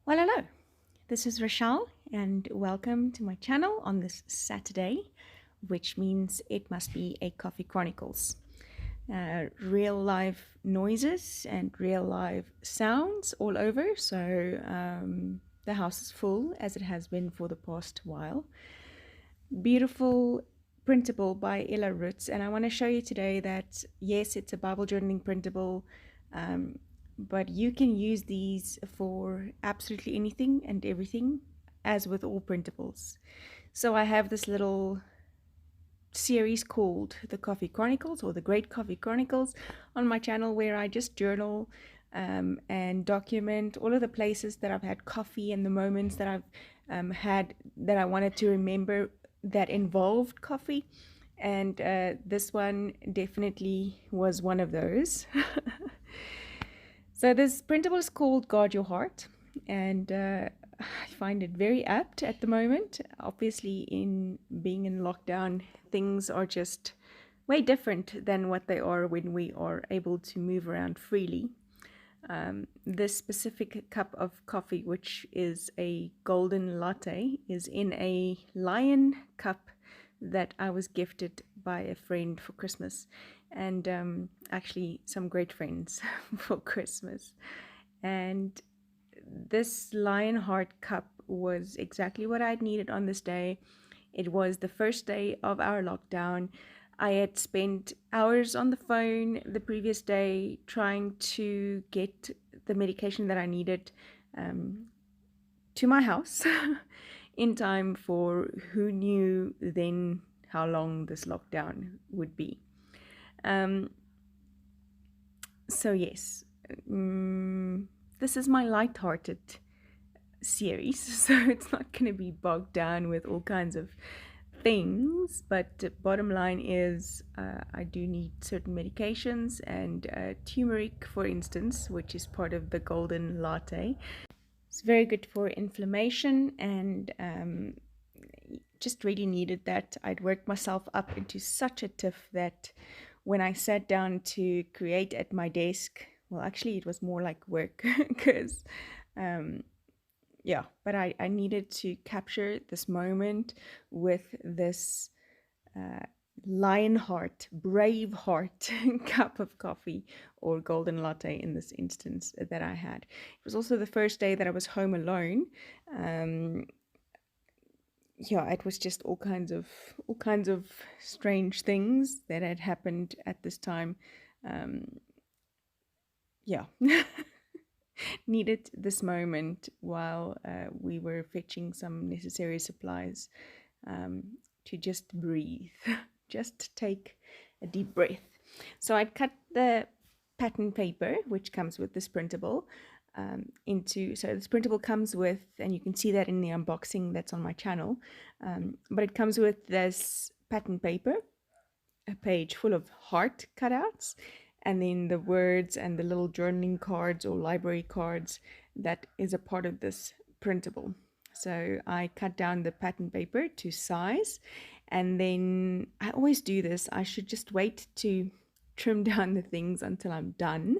Well, hello, this is Rochelle, and welcome to my channel on this Saturday, which means it must be a Coffee Chronicles. Real live noises and real live sounds all over, so the house is full as it has been for the past while. Beautiful printable by Ella Roots, and I want to show you today that yes, it's a Bible journaling printable, but you can use these for absolutely anything and everything, as with all printables. So I have this little series called the Coffee Chronicles, or the Great Coffee Chronicles, on my channel, where I just journal and document all of the places that I've had coffee and the moments that I've had that I wanted to remember that involved coffee. And this one definitely was one of those. So this printable is called Guard Your Heart, and I find it very apt at the moment. Obviously, in being in lockdown, things are just way different than what they are when we are able to move around freely. This specific cup of coffee, which is a golden latte, is in a lion cup that I was gifted by a friend for Christmas, and actually some great friends for Christmas. And this lion heart cup was exactly what I'd needed on this day. It was the first day of our lockdown. I had spent hours on the phone the previous day trying to get the medication that I needed to my house in time for who knew then how long this lockdown would be. So yes, this is my light-hearted series, so it's not going to be bogged down with all kinds of things, but bottom line is I do need certain medications, and turmeric, for instance, which is part of the golden latte. It's very good for inflammation, and just really needed that. I'd worked myself up into such a tiff that when I sat down to create at my desk, well, actually it was more like work because yeah, but I needed to capture this moment with this lion heart, brave heart cup of coffee, or golden latte in this instance, that I had. It was also the first day that I was home alone. Yeah, it was just all kinds of strange things that had happened at this time. Yeah. Needed this moment while we were fetching some necessary supplies, to just breathe, just take a deep breath. So I cut the pattern paper, which comes with this printable, so this printable comes with, and you can see that in the unboxing that's on my channel, but it comes with this pattern paper, a page full of heart cutouts, and then the words and the little journaling cards or library cards that is a part of this printable. So I cut down the pattern paper to size, and then I always do this. I should just wait to trim down the things until I'm done,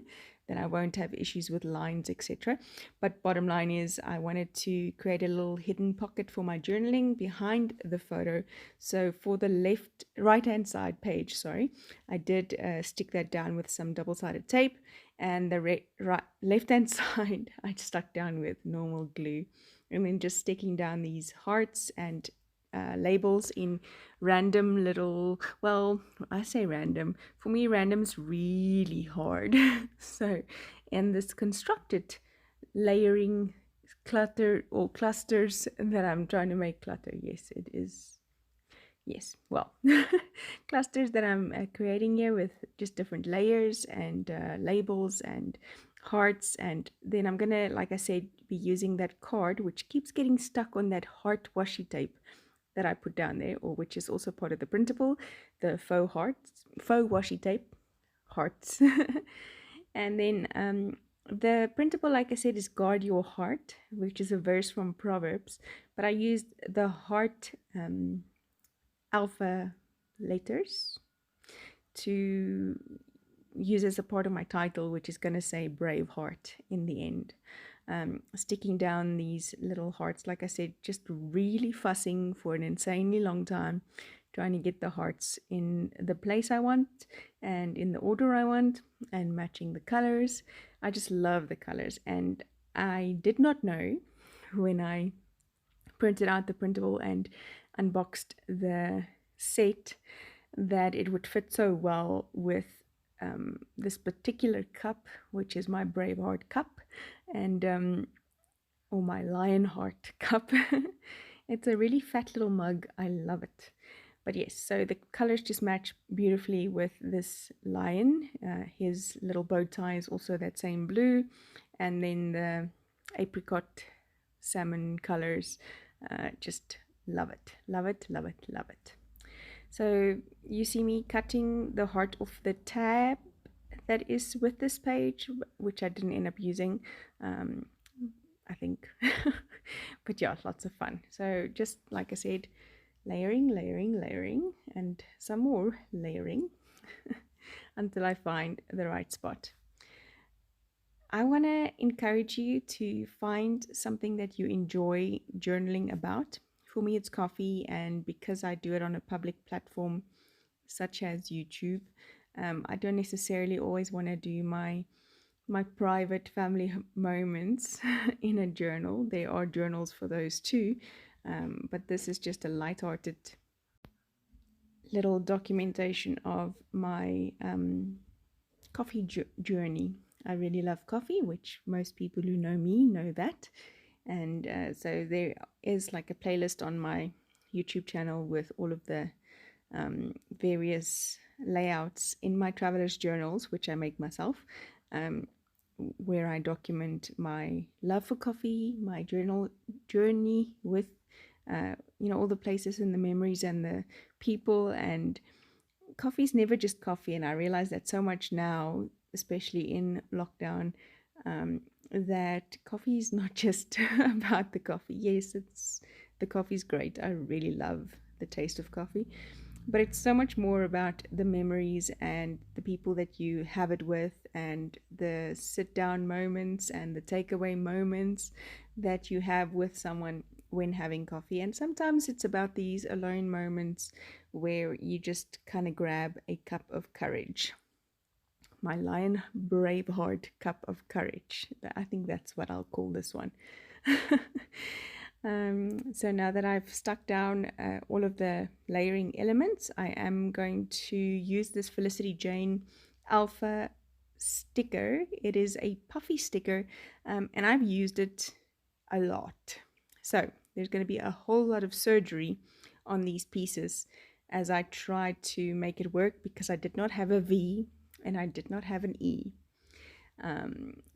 then I won't have issues with lines, etc. But bottom line is, I wanted to create a little hidden pocket for my journaling behind the photo. So for the right hand side page, sorry, I did stick that down with some double-sided tape, and the left hand side I stuck down with normal glue, and then just sticking down these hearts and labels in random little, well, I say random, for me random's really hard. So in this constructed layering clutter, or clusters, that I'm trying to make clutter, yes it is, yes, well, clusters that I'm creating here with just different layers and labels and hearts. And then I'm gonna, like I said, be using that card which keeps getting stuck on that heart washi tape that I put down there, or which is also part of the printable, the faux hearts, faux washi tape, hearts. And then the printable, like I said, is Guard Your Heart, which is a verse from Proverbs, but I used the heart alpha letters to use as a part of my title, which is going to say brave heart in the end. sticking down these little hearts. Like I said, just really fussing for an insanely long time, trying to get the hearts in the place I want and in the order I want, and matching the colors. I just love the colors, and I did not know when I printed out the printable and unboxed the set that it would fit so well with this particular cup, which is my Braveheart cup, and or my Lionheart cup. It's a really fat little mug. I love it. But yes, so the colors just match beautifully with this lion. His little bow tie is also that same blue, and then the apricot salmon colors. Just love it, love it, love it, love it. So you see me cutting the heart off the tab that is with this page, which I didn't end up using, I think. But yeah, lots of fun. So just like I said, layering, layering, layering, and some more layering until I find the right spot. I want to encourage you to find something that you enjoy journaling about. For me, it's coffee, and because I do it on a public platform such as YouTube, I don't necessarily always want to do my private family moments in a journal. There are journals for those too, but this is just a light-hearted little documentation of my coffee journey. I really love coffee, which most people who know me know that. And so there is like a playlist on my YouTube channel with all of the various layouts in my traveler's journals, which I make myself, where I document my love for coffee, my journey with, all the places and the memories and the people. And coffee's never just coffee, and I realize that so much now, especially in lockdown, that coffee is not just about the coffee. Yes, the coffee's great. I really love the taste of coffee, but it's so much more about the memories and the people that you have it with, and the sit down moments and the takeaway moments that you have with someone when having coffee. And sometimes it's about these alone moments where you just kind of grab a cup of courage. My Lion Braveheart cup of courage. I think that's what I'll call this one. So now that I've stuck down all of the layering elements, I am going to use this Felicity Jane Alpha sticker. It is a puffy sticker, and I've used it a lot. So there's going to be a whole lot of surgery on these pieces as I tried to make it work, because I did not have a V and I did not have an E.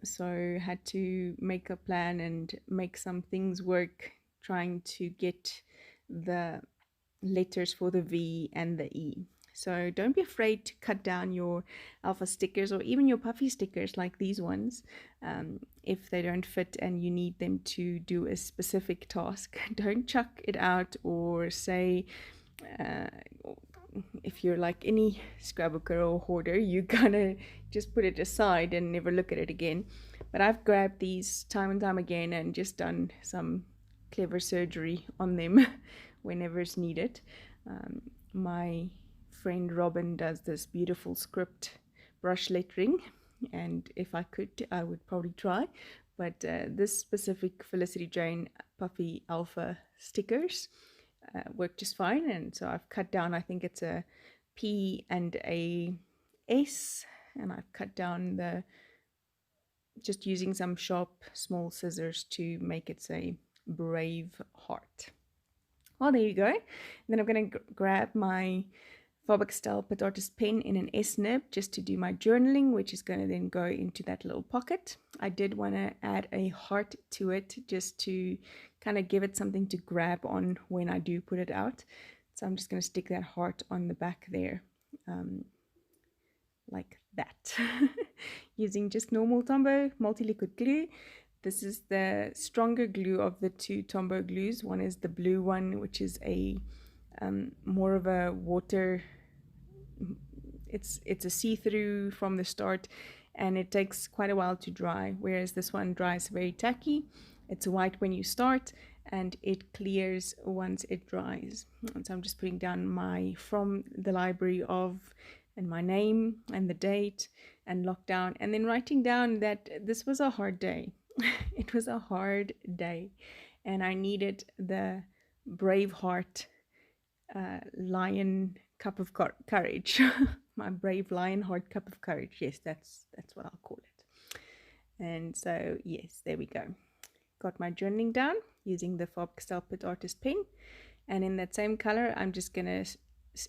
So had to make a plan and make some things work, trying to get the letters for the V and the E. So don't be afraid to cut down your alpha stickers or even your puffy stickers like these ones. If they don't fit and you need them to do a specific task, don't chuck it out or say, if you're like any scrapbooker or hoarder, you're gonna just put it aside and never look at it again. But I've grabbed these time and time again and just done some clever surgery on them whenever it's needed. My friend Robin does this beautiful script brush lettering, and if I could, I would probably try. But this specific Felicity Jane Puffy Alpha stickers work just fine, and so I've cut down, I think it's a P and a S, and I've cut down just using some sharp small scissors to make it say Brave Heart. Well, there you go. And then I'm going to grab my Faber-Castell Artist pen in an S nib just to do my journaling, which is going to then go into that little pocket. I did want to add a heart to it just to kind of give it something to grab on when I do put it out. So I'm just going to stick that heart on the back there, like that, using just normal Tombow multi-liquid glue. This is the stronger glue of the two Tombow glues. One is the blue one, which is a more of a water, it's a see-through from the start, and it takes quite a while to dry, whereas this one dries very tacky. It's white when you start and it clears once it dries. And so I'm just putting down my from the library of and my name and the date and lockdown, and then writing down that this was a hard day. It was a hard day, and I needed the brave heart lion cup of courage. My brave lion heart cup of courage. Yes, that's what I'll call it. And so yes, there we go. Got my journaling down using the Faber-Castell Pit Artist pen, and in that same color I'm just gonna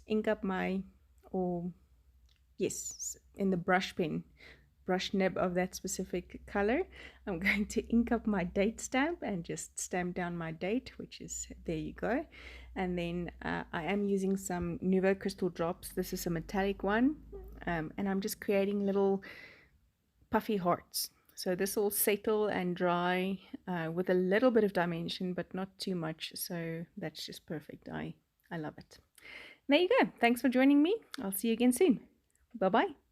ink up my, or yes, in the brush pen, brush nib of that specific color, I'm going to ink up my date stamp and just stamp down my date, which is, there you go. And then I am using some Nuvo crystal drops. This is a metallic one, and I'm just creating little puffy hearts. So this will settle and dry with a little bit of dimension, but not too much. So that's just perfect. I love it. There you go. Thanks for joining me. I'll see you again soon. Bye-bye.